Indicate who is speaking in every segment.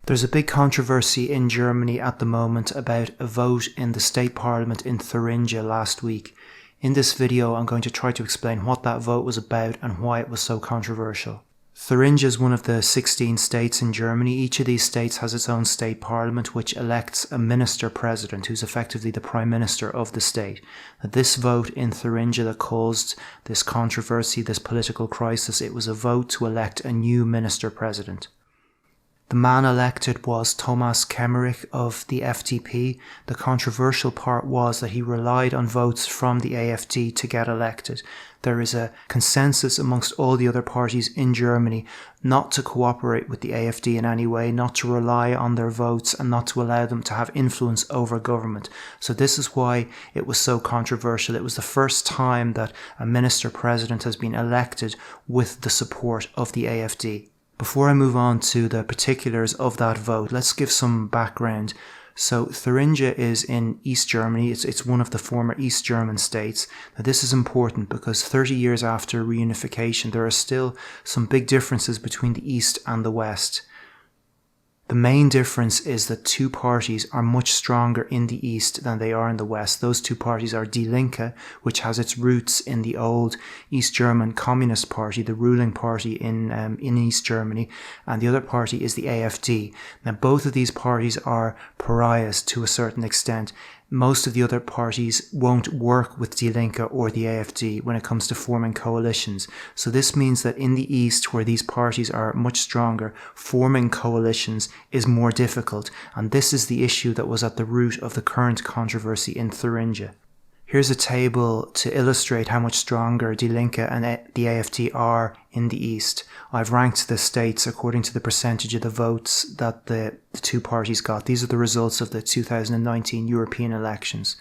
Speaker 1: There's a big controversy in Germany at the moment about a vote in the state parliament in Thuringia last week. In this video, I'm going to try to explain what that vote was about and why it was so controversial. Thuringia is one of the 16 states in Germany. Each of these states has its own state parliament, which elects a minister-president, who's effectively the prime minister of the state. This vote in Thuringia that caused this controversy, this political crisis, it was a vote to elect a new minister-president. The man elected was Thomas Kemmerich of the FDP. The controversial part was that he relied on votes from the AfD to get elected. There is a consensus amongst all the other parties in Germany not to cooperate with the AfD in any way, not to rely on their votes and not to allow them to have influence over government. So this is why it was so controversial. It was the first time that a minister-president has been elected with the support of the AfD. Before I move on to the particulars of that vote, let's give some background. So Thuringia is in East Germany. It's one of the former East German states. Now this is important because 30 years after reunification, there are still some big differences between the East and the West. The main difference is that two parties are much stronger in the East than they are in the West. Those two parties are Die Linke, which has its roots in the old East German Communist Party, the ruling party in East Germany, and the other party is the AfD. Now both of these parties are pariahs to a certain extent. Most of the other parties won't work with Die Linke or the AfD when it comes to forming coalitions. So this means that in the East, where these parties are much stronger, forming coalitions is more difficult. And this is the issue that was at the root of the current controversy in Thuringia. Here's a table to illustrate how much stronger Die Linke and the AfD are in the East. I've ranked the states according to the percentage of the votes that the two parties got. These are the results of the 2019 European elections.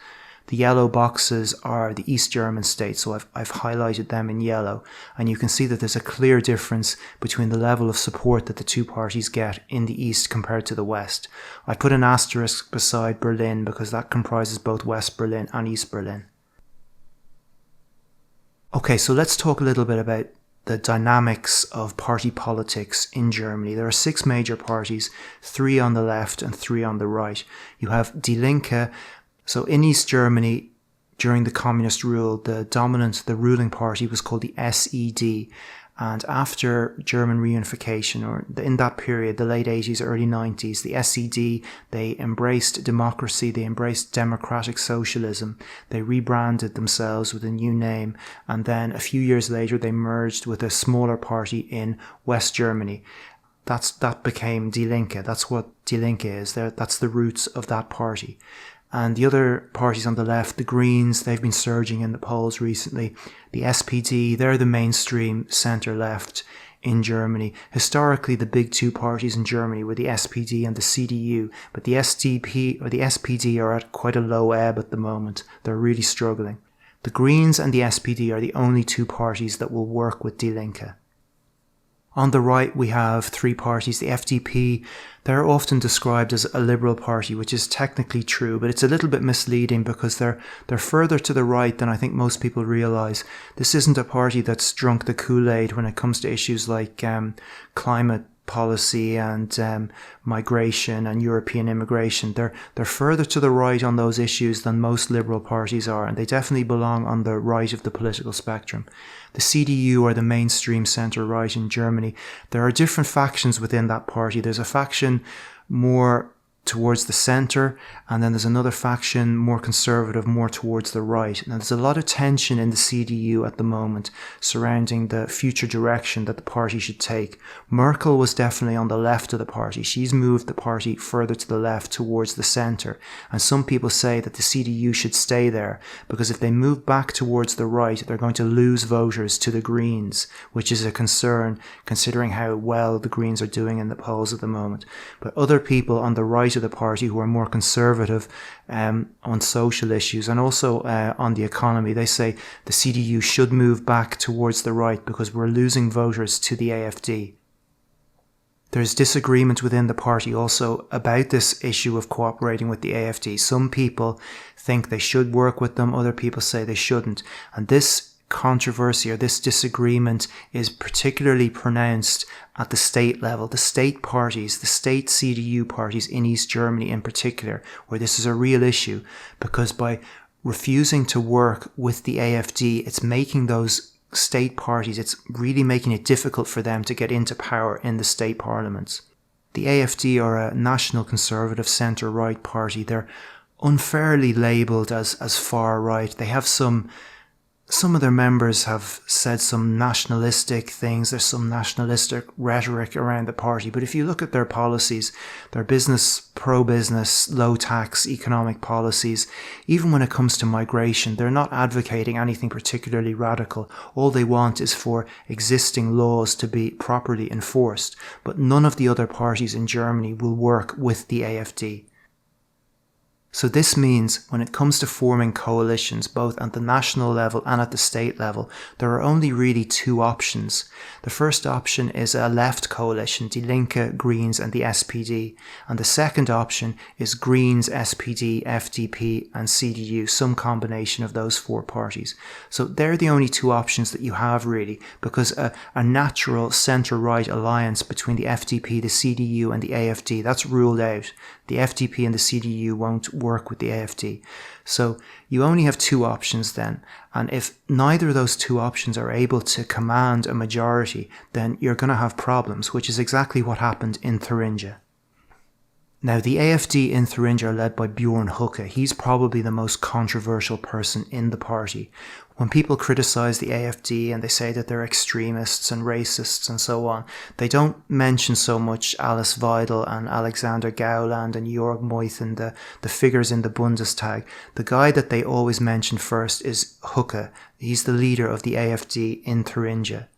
Speaker 1: The yellow boxes are the East German states, so I've highlighted them in yellow. And you can see that there's a clear difference between the level of support that the two parties get in the East compared to the West. I put an asterisk beside Berlin because that comprises both West Berlin and East Berlin. Okay, so let's talk a little bit about the dynamics of party politics in Germany. There are 6 major parties, 3 on the left and 3 on the right. You have Die Linke. So in East Germany, during the communist rule, the ruling party was called the SED. And after German reunification, or in that period, the late 80s, early 90s, the SED, they embraced democracy, they embraced democratic socialism, they rebranded themselves with a new name, and then a few years later they merged with a smaller party in West Germany. That became Die Linke. That's what Die Linke is. That's the roots of that party. And the other parties on the left, the Greens, they've been surging in the polls recently. The SPD, they're the mainstream centre-left in Germany. Historically, the big two parties in Germany were the SPD and the CDU, but the SDP or the SPD are at quite a low ebb at the moment. They're really struggling. The Greens and the SPD are the only two parties that will work with Die Linke. On the right, we have 3 parties. The FDP, they're often described as a liberal party, which is technically true, but it's a little bit misleading because they're further to the right than I think most people realise. This isn't a party that's drunk the Kool-Aid when it comes to issues like climate policy and migration and European immigration. They're further to the right on those issues than most liberal parties are, and they definitely belong on the right of the political spectrum. The CDU are the mainstream centre-right in Germany. There are different factions within that party. There's a faction more towards the centre, and then there's another faction more conservative, more towards the right. Now there's a lot of tension in the CDU at the moment surrounding the future direction that the party should take. Merkel was definitely on the left of the party. She's moved the party further to the left towards the centre, and some people say that the CDU should stay there because if they move back towards the right, they're going to lose voters to the Greens, which is a concern considering how well the Greens are doing in the polls at the moment. But other people on the right of the party who are more conservative on social issues and also on the economy, they say the CDU should move back towards the right because we're losing voters to the AfD. There's disagreement within the party also about this issue of cooperating with the AfD. Some people think they should work with them, other people say they shouldn't. And this controversy or this disagreement is particularly pronounced at the state level, the state parties, the state CDU parties in East Germany in particular, where this is a real issue, because by refusing to work with the AfD, it's making those state parties, it's really making it difficult for them to get into power in the state parliaments. The AfD are a national conservative centre-right party. They're unfairly labelled as far right. They have some of their members have said some nationalistic things. There's some nationalistic rhetoric around the party. But if you look at their policies, their pro-business, low-tax economic policies, even when it comes to migration, they're not advocating anything particularly radical. All they want is for existing laws to be properly enforced. But none of the other parties in Germany will work with the AfD. So this means when it comes to forming coalitions, both at the national level and at the state level, there are only really two options. The first option is a left coalition, Die Linke, Greens and the SPD. And the second option is Greens, SPD, FDP and CDU, some combination of those four parties. So they're the only two options that you have really, because a natural centre-right alliance between the FDP, the CDU and the AfD, that's ruled out. The FDP and the CDU won't work with the AfD. So you only have two options then. And if neither of those two options are able to command a majority, then you're going to have problems, which is exactly what happened in Thuringia. Now, the AfD in Thuringia are led by Bjorn Höcke. He's probably the most controversial person in the party. When people criticise the AfD and they say that they're extremists and racists and so on, they don't mention so much Alice Weidel and Alexander Gauland and Jörg Meuthen, the figures in the Bundestag. The guy that they always mention first is Höcke. He's the leader of the AfD in Thuringia.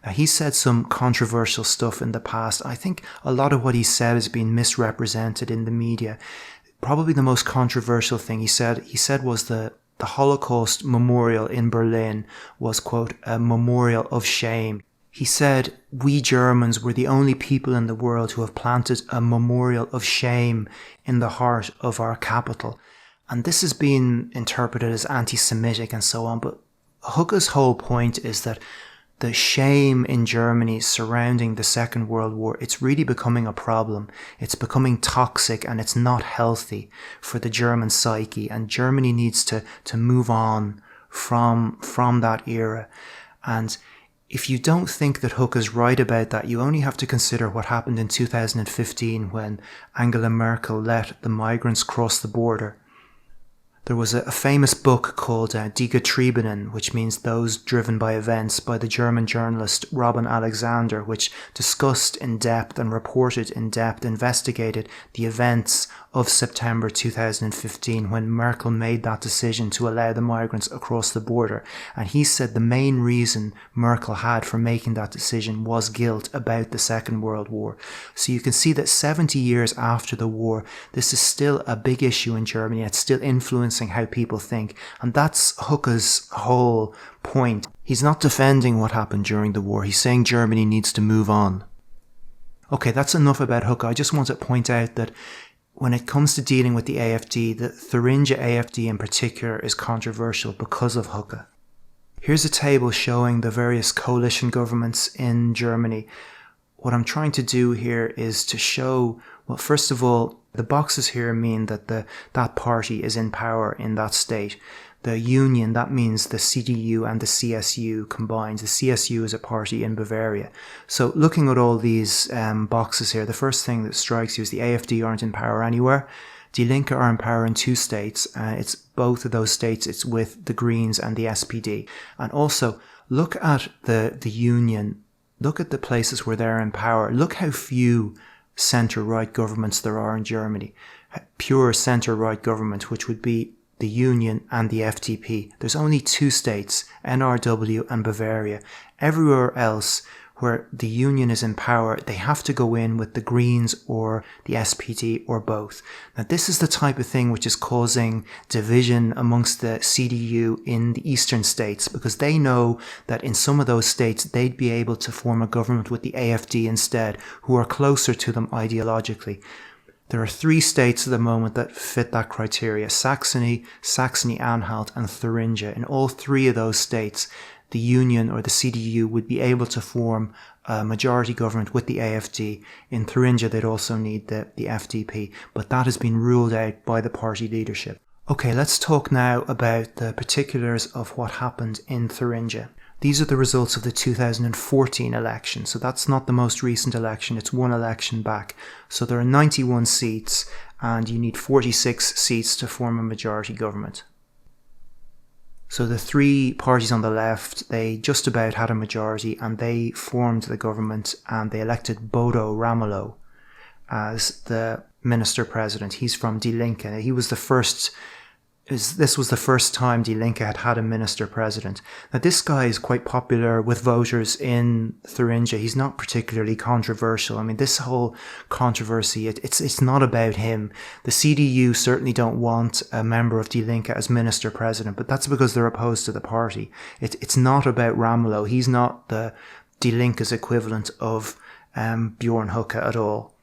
Speaker 1: Now, he said some controversial stuff in the past. I think a lot of what he said has been misrepresented in the media. Probably the most controversial thing he said was the Holocaust memorial in Berlin was, quote, a memorial of shame. He said, we Germans were the only people in the world who have planted a memorial of shame in the heart of our capital. And this has been interpreted as anti-Semitic and so on. But Höcke's whole point is that the shame in Germany surrounding the Second World War, it's really becoming a problem. It's becoming toxic and it's not healthy for the German psyche. And Germany needs to move on from that era. And if you don't think that Höcke's right about that, you only have to consider what happened in 2015 when Angela Merkel let the migrants cross the border. There was a famous book called Die Getriebenen, which means those driven by events, by the German journalist Robin Alexander, which discussed in depth and reported in depth, investigated the events of September 2015 when Merkel made that decision to allow the migrants across the border. And he said the main reason Merkel had for making that decision was guilt about the Second World War. So you can see that 70 years after the war, this is still a big issue in Germany. It's still influencing how people think. And that's Höcke's whole point. He's not defending what happened during the war. He's saying Germany needs to move on. Okay, that's enough about Höcke. I just want to point out that when it comes to dealing with the AfD, the Thuringia AfD in particular is controversial because of Höcke. Here's a table showing the various coalition governments in Germany. What I'm trying to do here is to show, well, first of all, the boxes here mean that that party is in power in that state. The union, that means the CDU and the CSU combined. The CSU is a party in Bavaria. So looking at all these boxes here, the first thing that strikes you is the AfD aren't in power anywhere. Die Linke are in power in two states. It's both of those states. It's with the Greens and the SPD. And also look at the union. Look at the places where they're in power. Look how few centre-right governments there are in Germany. Pure centre-right government, which would be the Union and the FDP. There's only two states, NRW and Bavaria. Everywhere else where the Union is in power, they have to go in with the Greens or the SPD or both. Now, this is the type of thing which is causing division amongst the CDU in the eastern states, because they know that in some of those states, they'd be able to form a government with the AfD instead, who are closer to them ideologically. There are three states at the moment that fit that criteria: Saxony, Saxony-Anhalt and Thuringia. In all three of those states, the Union or the CDU would be able to form a majority government with the AfD. In Thuringia, they'd also need the FDP, but that has been ruled out by the party leadership. Okay, let's talk now about the particulars of what happened in Thuringia. These are the results of the 2014 election. So that's not the most recent election. It's one election back. So there are 91 seats and you need 46 seats to form a majority government. So the three parties on the left, they just about had a majority and they formed the government and they elected Bodo Ramelow as the Minister President. He's from Die Linke. He was this was the first time Die Linke had a Minister President. Now this guy is quite popular with voters in Thuringia. He's not particularly controversial. I mean, this whole controversy, it's not about him. The CDU certainly don't want a member of Die Linke as Minister President, but that's because they're opposed to the party. It's not about Ramelow. He's not the Die Linke's equivalent of Bjorn Höcke at all.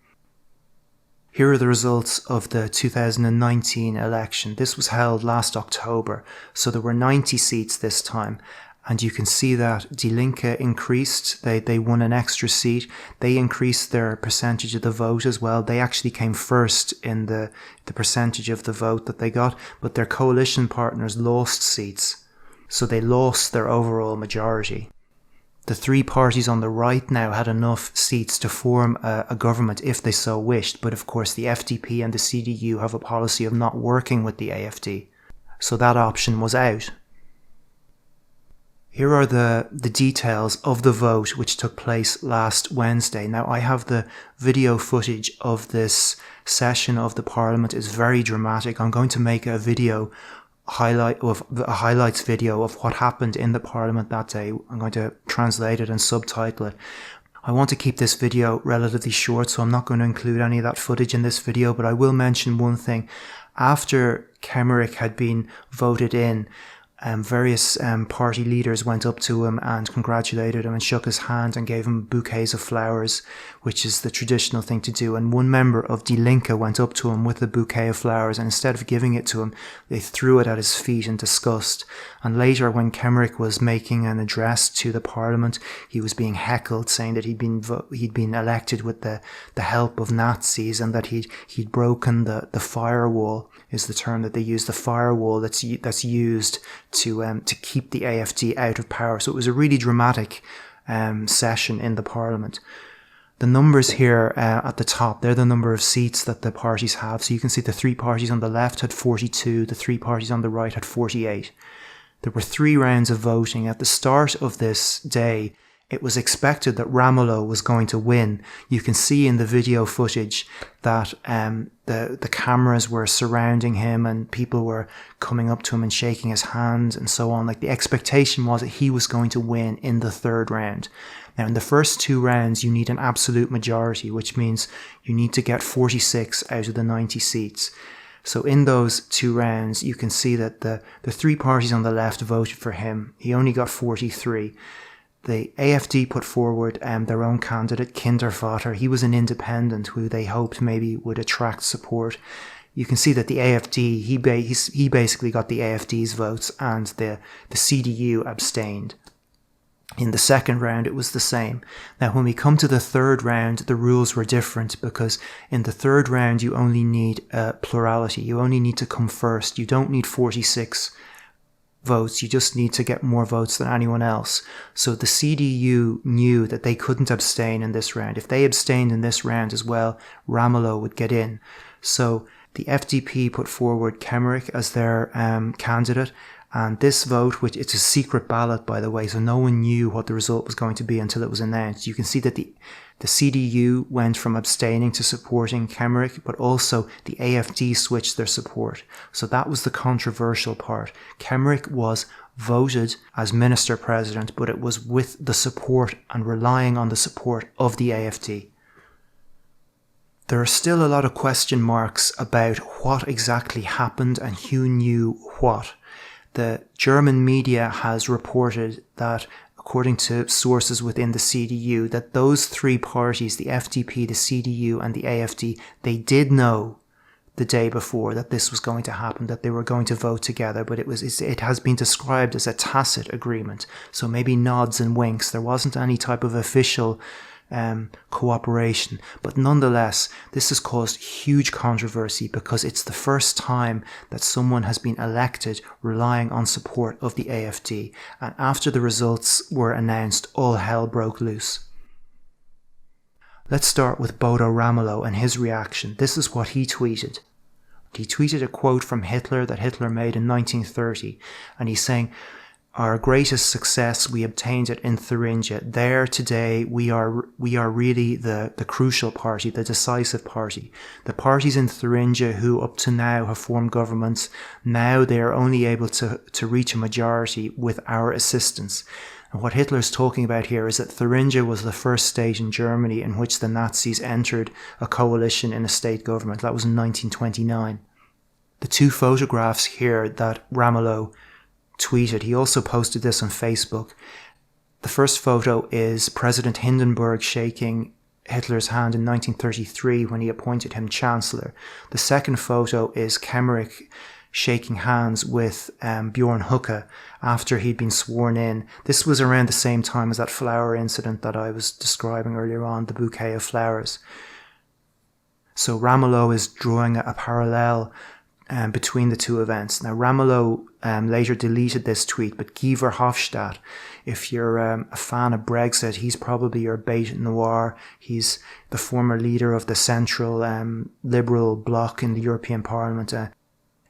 Speaker 1: Here are the results of the 2019 election. This was held last October, so there were 90 seats this time. And you can see that Die Linke increased. They won an extra seat. They increased their percentage of the vote as well. They actually came first in the percentage of the vote that they got, but their coalition partners lost seats. So they lost their overall majority. The three parties on the right now had enough seats to form a government if they so wished, but of course the FDP and the CDU have a policy of not working with the AfD, so that option was out. Here are the details of the vote which took place last Wednesday. Now I have the video footage of this session of the Parliament. It's very dramatic. I'm going to make a highlights video of what happened in the Parliament that day. I'm going to translate it and subtitle it. I want to keep this video relatively short, so I'm not going to include any of that footage in this video, but I will mention one thing. After Kemmerich had been voted in, various party leaders went up to him and congratulated him and shook his hand and gave him bouquets of flowers, which is the traditional thing to do. And one member of Die Linke went up to him with a bouquet of flowers, and instead of giving it to him, they threw it at his feet in disgust. And later, when Kemmerich was making an address to the Parliament, he was being heckled, saying that he'd been elected with the help of Nazis, and that he'd broken the firewall, is the term that they use, the firewall that's used to keep the AfD out of power. So it was a really dramatic session in the Parliament. The numbers here at the top, they're the number of seats that the parties have. So you can see the three parties on the left had 42, the three parties on the right had 48. There were 3 rounds of voting. At the start of this day, it was expected that Ramelow was going to win. You can see in the video footage that the cameras were surrounding him and people were coming up to him and shaking his hand and so on. Like, the expectation was that he was going to win in the 3rd round. Now, in the first 2 rounds, you need an absolute majority, which means you need to get 46 out of the 90 seats. So in those 2 rounds, you can see that the 3 parties on the left voted for him. He only got 43. The AfD put forward their own candidate, Kindervater. He was an independent who they hoped maybe would attract support. You can see that the AfD, he basically got the AfD's votes, and the CDU abstained. In the 2nd round, it was the same. Now, when we come to the 3rd round, the rules were different, because in the 3rd round, you only need plurality. You only need to come first. You don't need 46 votes. You just need to get more votes than anyone else. So the CDU knew that they couldn't abstain in this round. If they abstained in this round as well, Ramelow would get in. So the FDP put forward Kemmerich as their candidate. And this vote, which it's a secret ballot, by the way, so no one knew what the result was going to be until it was announced. You can see that the CDU went from abstaining to supporting Kemmerich, but also the AfD switched their support. So that was the controversial part. Kemmerich was voted as Minister President, but it was with the support and relying on the support of the AfD. There are still a lot of question marks about what exactly happened and who knew what. The German media has reported that, according to sources within the CDU, that those 3 parties, the FDP, the CDU and the AfD, they did know the day before that this was going to happen, that they were going to vote together, but it has been described as a tacit agreement. So maybe nods and winks. There wasn't any type of official cooperation, but nonetheless, this has caused huge controversy because it's the first time that someone has been elected relying on support of the AfD, and after the results were announced, all hell broke loose. Let's start with Bodo Ramelow and his reaction. This is what he tweeted. He tweeted a quote from Hitler that Hitler made in 1930, and he's saying, "Our greatest success, we obtained it in Thuringia. There today we are really the crucial party, the decisive party. The parties in Thuringia who up to now have formed governments, now they are only able to reach a majority with our assistance." And what Hitler's talking about here is that Thuringia was the first state in Germany in which the Nazis entered a coalition in a state government. That was in 1929. The two photographs here that Ramelow tweeted, he also posted this on Facebook. The first photo is President Hindenburg shaking Hitler's hand in 1933 when he appointed him Chancellor. The second photo is Kemmerich shaking hands with Bjorn Höcke after he'd been sworn in. This was around the same time as that flower incident that I was describing earlier on, the bouquet of flowers. So Ramelow is drawing a parallel between the two events. Now, Ramelow later deleted this tweet, but Guy Verhofstadt, if you're a fan of Brexit, he's probably your bête noir. He's the former leader of the central liberal bloc in the European Parliament.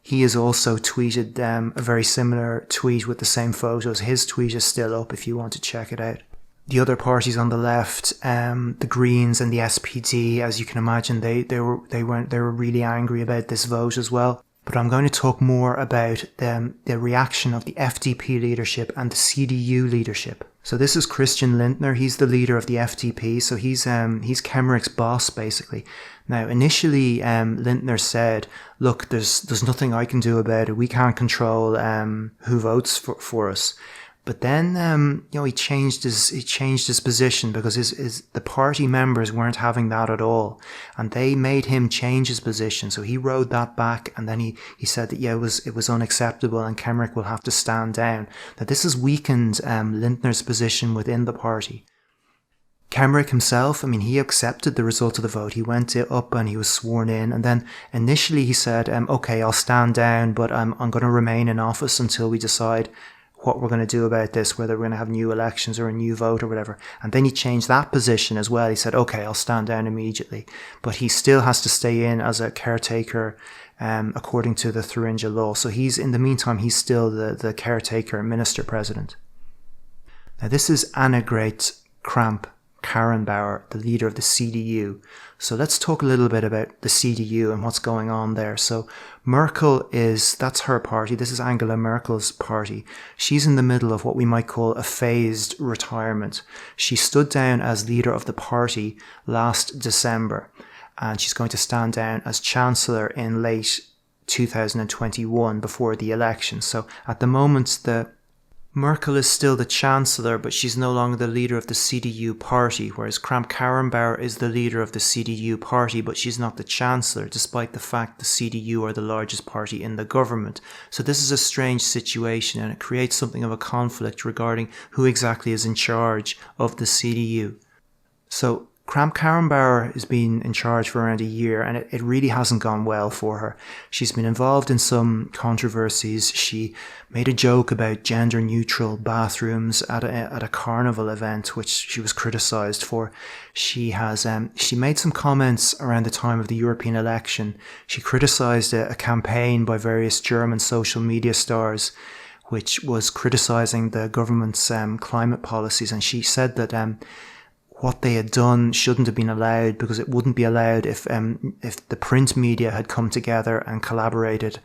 Speaker 1: He has also tweeted a very similar tweet with the same photos. His tweet is still up if you want to check it out. The other parties on the left, the Greens and the SPD, as you can imagine, they were really angry about this vote as well. But I'm going to talk more about the reaction of the FDP leadership and the CDU leadership. So this is Christian Lindner. He's the leader of the FDP. So he's Kemmerich's boss, basically. Now, initially, Lindner said, "Look, there's nothing I can do about it. We can't control who votes for us." But then, he changed his position because the party members weren't having that at all, and they made him change his position. So he rode that back, and then he said that it was unacceptable, and Kemmerich will have to stand down. Now this has weakened Lindner's position within the party. Kemmerich himself, he accepted the result of the vote. He went up and he was sworn in, and then initially he said, "Okay, I'll stand down, but I'm going to remain in office until we decide what we're going to do about this, whether we're going to have new elections or a new vote or whatever." And then he changed that position as well. He said, "Okay, I'll stand down immediately." But he still has to stay in as a caretaker according to the Thuringia law. So in the meantime, he's still the caretaker minister-president. Now this is Annegret Kramp-Karrenbauer, the leader of the CDU. So let's talk a little bit about the CDU and what's going on there. So Merkel that's her party. This is Angela Merkel's party. She's in the middle of what we might call a phased retirement. She stood down as leader of the party last December, and she's going to stand down as chancellor in late 2021 before the election. So at the moment, Merkel is still the chancellor, but she's no longer the leader of the CDU party, whereas Kramp-Karrenbauer is the leader of the CDU party, but she's not the chancellor, despite the fact the CDU are the largest party in the government. So this is a strange situation, and it creates something of a conflict regarding who exactly is in charge of the CDU. So Kramp-Karrenbauer has been in charge for around a year, and it really hasn't gone well for her. She's been involved in some controversies. She made a joke about gender-neutral bathrooms at a carnival event, which she was criticised for. She made some comments around the time of the European election. She criticised a campaign by various German social media stars, which was criticising the government's climate policies, and she said that what they had done shouldn't have been allowed because it wouldn't be allowed if the print media had come together and collaborated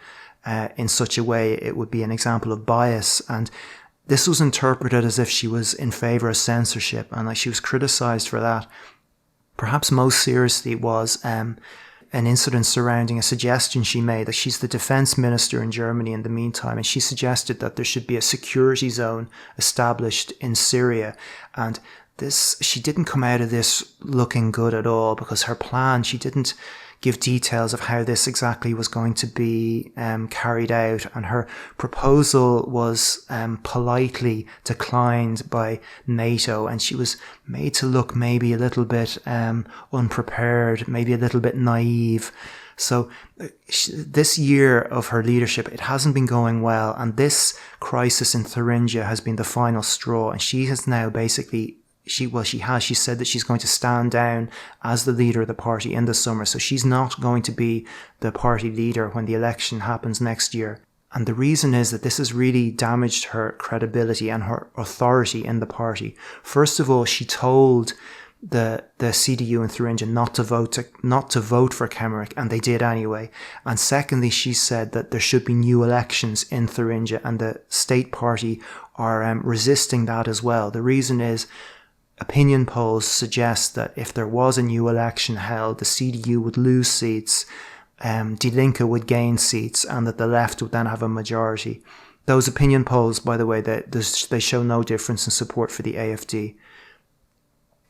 Speaker 1: in such a way. It would be an example of bias, and this was interpreted as if she was in favour of censorship, and she was criticised for that. Perhaps most seriously was an incident surrounding a suggestion she made that she's the defence minister in Germany in the meantime, and she suggested that there should be a security zone established in Syria, and she didn't come out of this looking good at all, because her plan, she didn't give details of how this exactly was going to be carried out. And her proposal was politely declined by NATO, and she was made to look maybe a little bit unprepared, maybe a little bit naive. So this year of her leadership, it hasn't been going well, and this crisis in Thuringia has been the final straw, and she has now basically, she said that she's going to stand down as the leader of the party in the summer, so she's not going to be the party leader when the election happens next year. And the reason is that this has really damaged her credibility and her authority in the party. First of all, she told the CDU in Thuringia not to vote for Kemmerich, and they did anyway. And secondly, she said that there should be new elections in Thuringia, and the state party are resisting that as well. The reason is, opinion polls suggest that if there was a new election held, the CDU would lose seats, Die Linke would gain seats, and that the left would then have a majority. Those opinion polls, by the way, they show no difference in support for the AfD.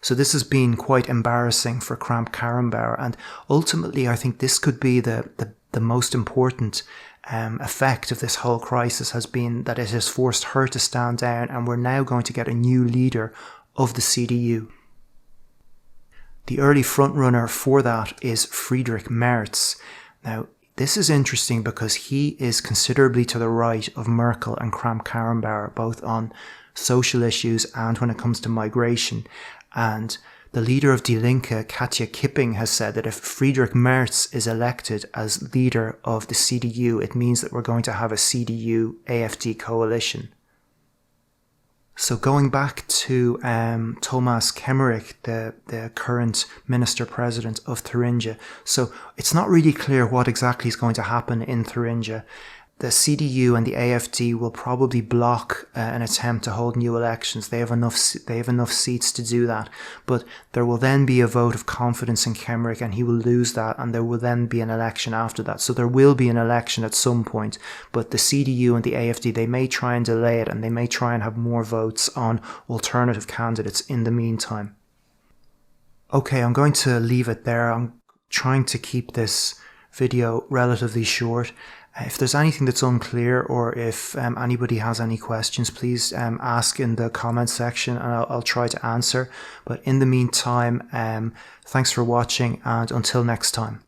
Speaker 1: So this has been quite embarrassing for Kramp-Karrenbauer, and ultimately I think this could be the most important effect of this whole crisis, has been that it has forced her to stand down, and we're now going to get a new leader of the CDU. The early frontrunner for that is Friedrich Merz. Now, this is interesting because he is considerably to the right of Merkel and Kramp-Karrenbauer, both on social issues and when it comes to migration. And the leader of Die Linke, Katja Kipping, has said that if Friedrich Merz is elected as leader of the CDU, it means that we're going to have a CDU-AfD coalition. So going back to Thomas Kemmerich, the current Ministerpräsident of Thuringia. So it's not really clear what exactly is going to happen in Thuringia. The CDU and the AfD will probably block an attempt to hold new elections. They have enough seats to do that. But there will then be a vote of confidence in Kemmerich, and he will lose that, and there will then be an election after that. So there will be an election at some point. But the CDU and the AfD, they may try and delay it, and they may try and have more votes on alternative candidates in the meantime. Okay, I'm going to leave it there. I'm trying to keep this video relatively short. If there's anything that's unclear, or if anybody has any questions, please ask in the comment section, and I'll try to answer. But in the meantime, thanks for watching, and until next time.